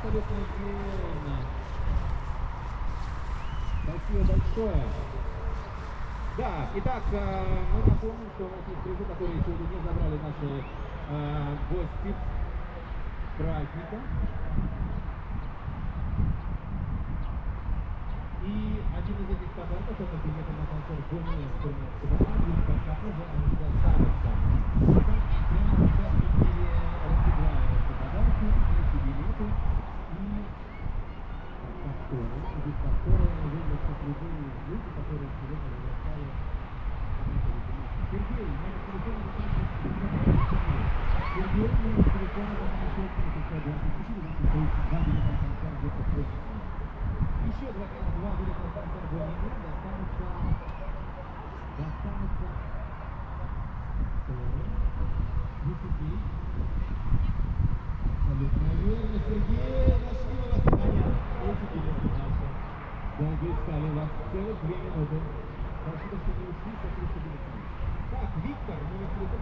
Абсолютно верно. Спасибо большое. Да, итак, мы напомним, что у нас есть призы, которые сегодня не забрали наши гости праздника. И один из этих подарков это билет на концерт Джонни Инструментов. Будет концерт уже доставится. Прямо сейчас в эфире разыграю эти подарки, эти билеты. И повторы выиграют от людей, люди, которые сегодня возвращают. Сергей, номер телефона Сергей, номер телефона еще два билета на концерт Джонни достанутся Сергей. Абсолютно верно, Сергей, нашли вы вас наконец. Эти билеты наши. Долго искали вас целых 2 минуты. Спасибо, что не ушли, спасибо, что были с нами. Так, Виктор, номер телефона.